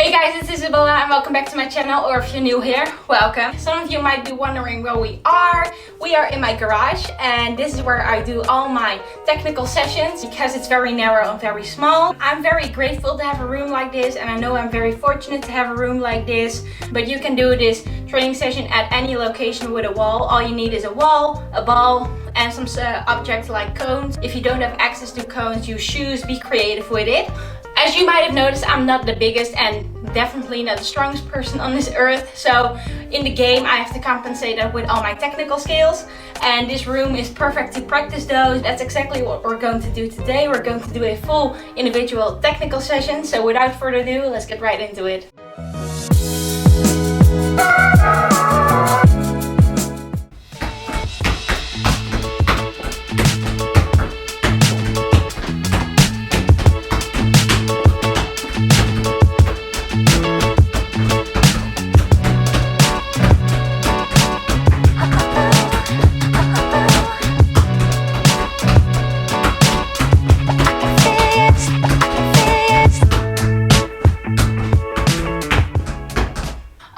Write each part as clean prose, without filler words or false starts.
Hey guys, it's Isabella and welcome back to my channel, or if you're new here, welcome. Some of you might be wondering where we are. We are in my garage and this is where I do all my technical sessions because it's very narrow and very small. I'm very grateful to have a room like this and I know I'm very fortunate to have a room like this, but you can do this training session at any location with a wall. All you need is a wall, a ball, and some objects like cones. If you don't have access to cones, use shoes, be creative with it. As you might have noticed, I'm not the biggest and definitely not the strongest person on this earth. So in the game, I have to compensate that with all my technical skills. And this room is perfect to practice those. That's exactly what we're going to do today. We're going to do a full individual technical session. So without further ado, let's get right into it.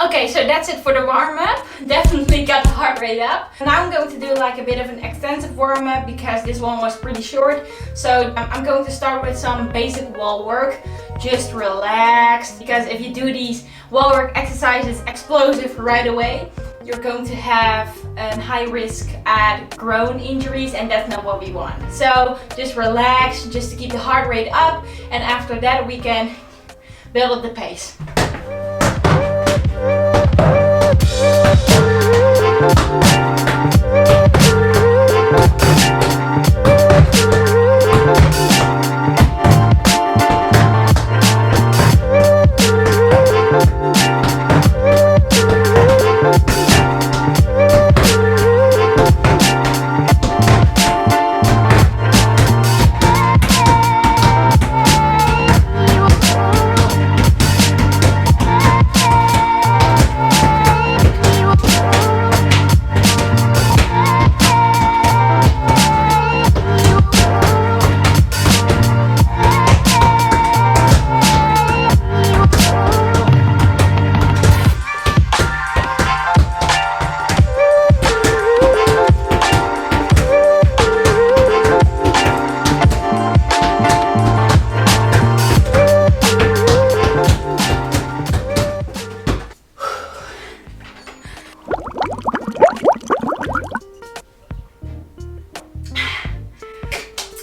Okay, so that's it for the warm-up. Definitely got the heart rate up. Now I'm going to do like a bit of an extensive warm-up because this one was pretty short. So I'm going to start with some basic wall work. Just relax, because if you do these wall work exercises explosive right away, you're going to have a high risk at groin injuries and that's not what we want. So just relax, just to keep the heart rate up, and after that we can build up the pace.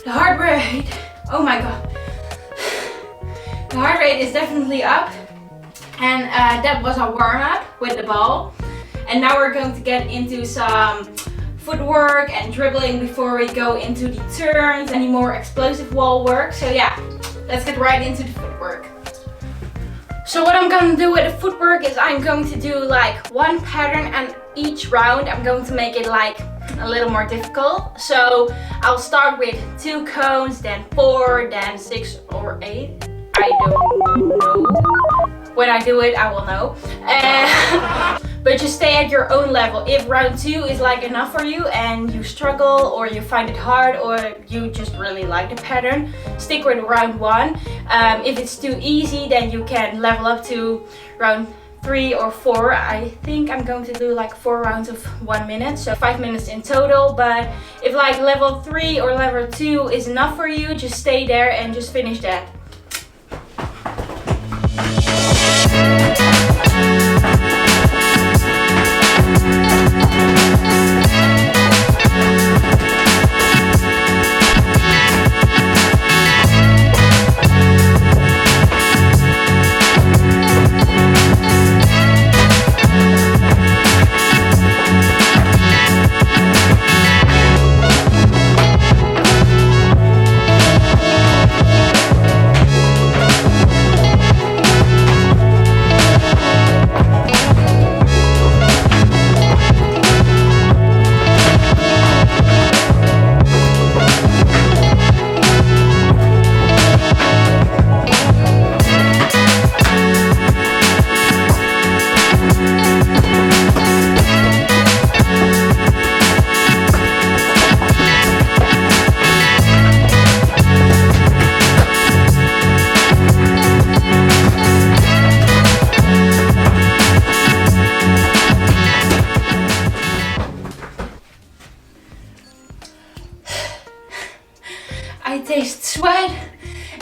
The heart rate, oh my god, the heart rate is definitely up, and that was a warm-up with the ball, and now we're going to get into some footwork and dribbling before we go into the turns, any more explosive wall work. So yeah, let's get right into the footwork. So what I'm going to do with the footwork is I'm going to do like one pattern, and each round I'm going to make it like a little more difficult. So I'll start with 2 cones, then 4, then 6 or 8. I don't know. When I do it, I will know. But just stay at your own level. If round 2 is like enough for you and you struggle or you find it hard or you just really like the pattern, stick with round 1. If it's too easy, then you can level up to round 3 or 4. I think I'm going to do like 4 rounds of 1 minute, so 5 minutes in total. But if like level 3 or level 2 is enough for you, just stay there and just finish that.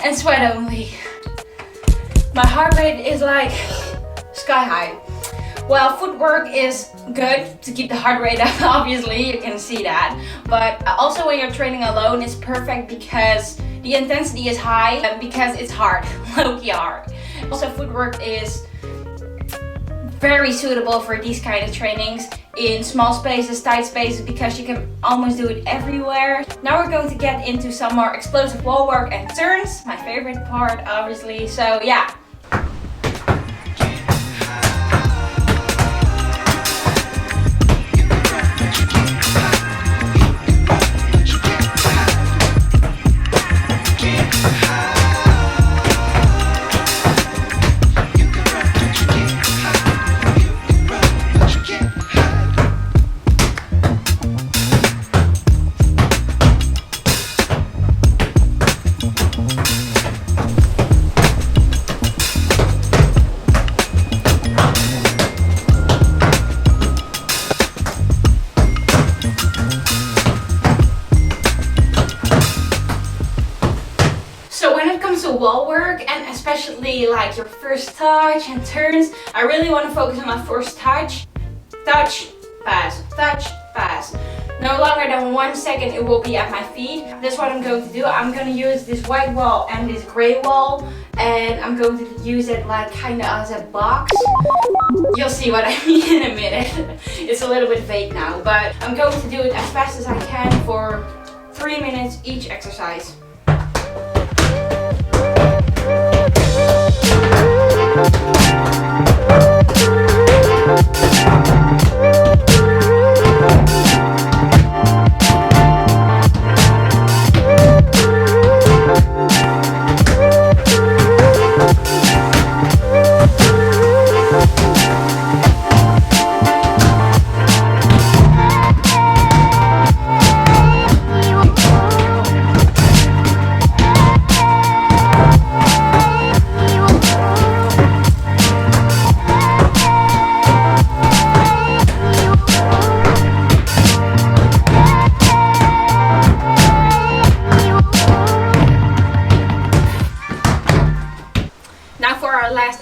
and sweat only. My heart rate is like sky high. Well, footwork is good to keep the heart rate up, obviously, you can see that. But also when you're training alone, it's perfect because the intensity is high and because it's hard, low-key hard. Also, footwork is very suitable for these kind of trainings in small spaces, tight spaces, because you can almost do it everywhere. Now we're going to get into some more explosive wall work and turns, my favorite part, obviously. So yeah. Wall work, and especially like your first touch and turns, I really want to focus on my first touch, pass, pass. No longer than 1 second it will be at my feet. That's what I'm going to do. I'm going to use this white wall and this gray wall, and I'm going to use it like kind of as a box. You'll see what I mean in a minute. It's a little bit vague now, but I'm going to do it as fast as I can for 3 minutes each exercise.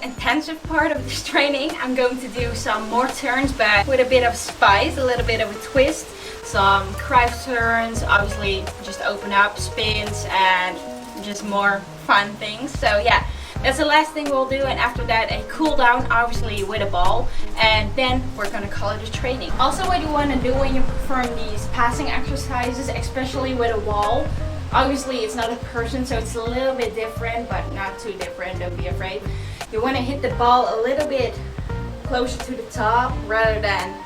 Intensive part of this training, I'm going to do some more turns, but with a bit of spice, a little bit of a twist. Some Cruyff turns, obviously just open up, spins, and just more fun things. So yeah, that's the last thing we'll do, and after that a cool down, obviously with a ball, and then we're gonna call it a training. Also, what you want to do when you perform these passing exercises, especially with a wall, obviously it's not a person, so it's a little bit different, but not too different, don't be afraid. You want to hit the ball a little bit closer to the top rather than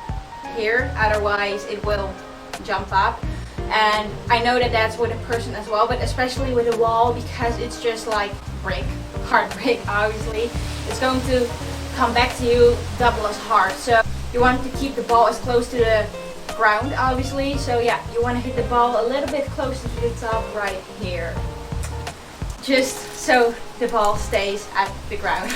here, otherwise it will jump up. And I know that that's with a person as well, but especially with a wall, because it's just like brick, hard brick, obviously, it's going to come back to you double as hard. So you want to keep the ball as close to the ground, obviously. So yeah, you want to hit the ball a little bit closer to the top right here, just so the ball stays at the ground.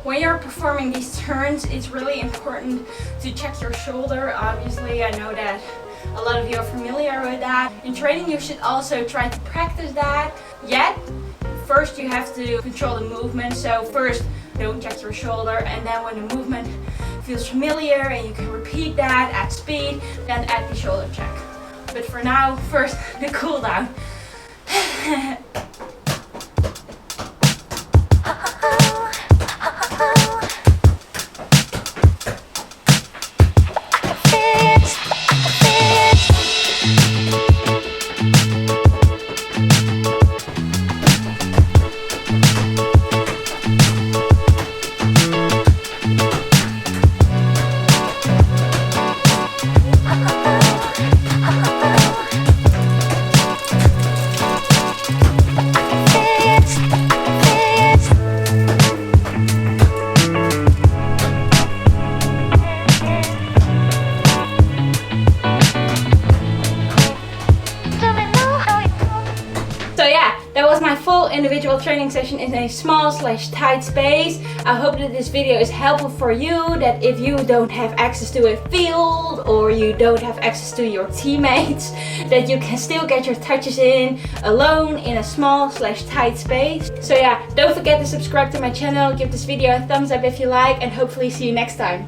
When you're performing these turns, it's really important to check your shoulder. Obviously, I know that A lot of you are familiar with that. In training you should also try to practice that. Yet, first you have to control the movement. So first don't check your shoulder, and then when the movement feels familiar and you can repeat that at speed, then add the shoulder check. But for now, first the cool down. So yeah, that was my full individual training session in a small/tight space. I hope that this video is helpful for you, that if you don't have access to a field or you don't have access to your teammates, that you can still get your touches in alone in a small/tight space. So yeah, don't forget to subscribe to my channel, give this video a thumbs up if you like, and hopefully see you next time.